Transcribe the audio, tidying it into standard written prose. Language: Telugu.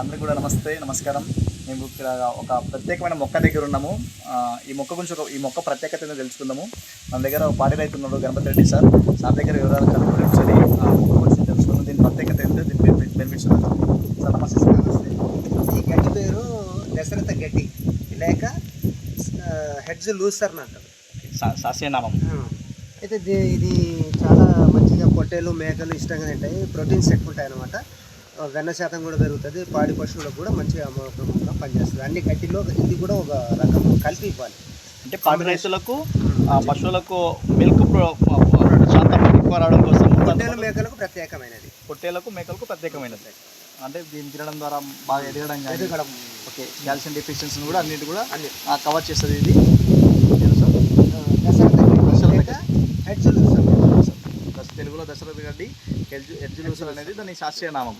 అందరికీ కూడా నమస్కారం. మేము ఇక్కడ ఒక ప్రత్యేకమైన మొక్క దగ్గర ఉన్నాము. ఈ మొక్క గురించి ఈ మొక్క ప్రత్యేకత ఏందో తెలుసుకుందాము. మన దగ్గర ఒక పాడి రైతు ఉన్నాడు, గణపతి రెడ్డి సార్ దగ్గర వివరాలు కనుక్కొని ఒకసారి మొక్క గురించి తెలుసుకుందాం. దీని ప్రత్యేకత ఏంటో, దీని బెనిఫిట్స్ సార్. నమస్తే సార్. నమస్తే. ఈ గడ్డి పేరు దశరథ గడ్డి లేక హెడ్జ్ లూసర్ అంటారు, శాస్త్రీయనామం. అయితే ఇది చాలా మంచిగా పొట్టేలు మేకలు ఇష్టంగా తింటాయి. ప్రోటీన్స్ ఎక్కువ ఉంటాయి అన్నమాట. వెన్న శాతం కూడా పెరుగుతుంది. పాడి పశువులకు కూడా మంచిగా అమోఘంగా పనిచేస్తుంది. అన్ని గడ్డిలో ఇది కూడా ఒక రకం కలిపి ఇవ్వాలి. అంటే పాడి రైతులకు పశువులకు మిల్క్ శాతం ఎక్కువ రావడం కోసం పొట్టేలు మేకలకు ప్రత్యేకమైనది. పొట్టేలకు మేకలకు ప్రత్యేకమైనది. అంటే దీన్ని తినడం ద్వారా బాగా ఎదగడం కానీ ఓకే కాల్షియం డెఫిషియన్సీని కూడా అన్నిటి కూడా కవర్ చేస్తుంది. ఇది హెడ్జ్ లూసర్, తెలుగులో దశరథ గడ్డి హెడ్జ్ లూసర్ అనేది దాని శాస్త్రీయ నామం.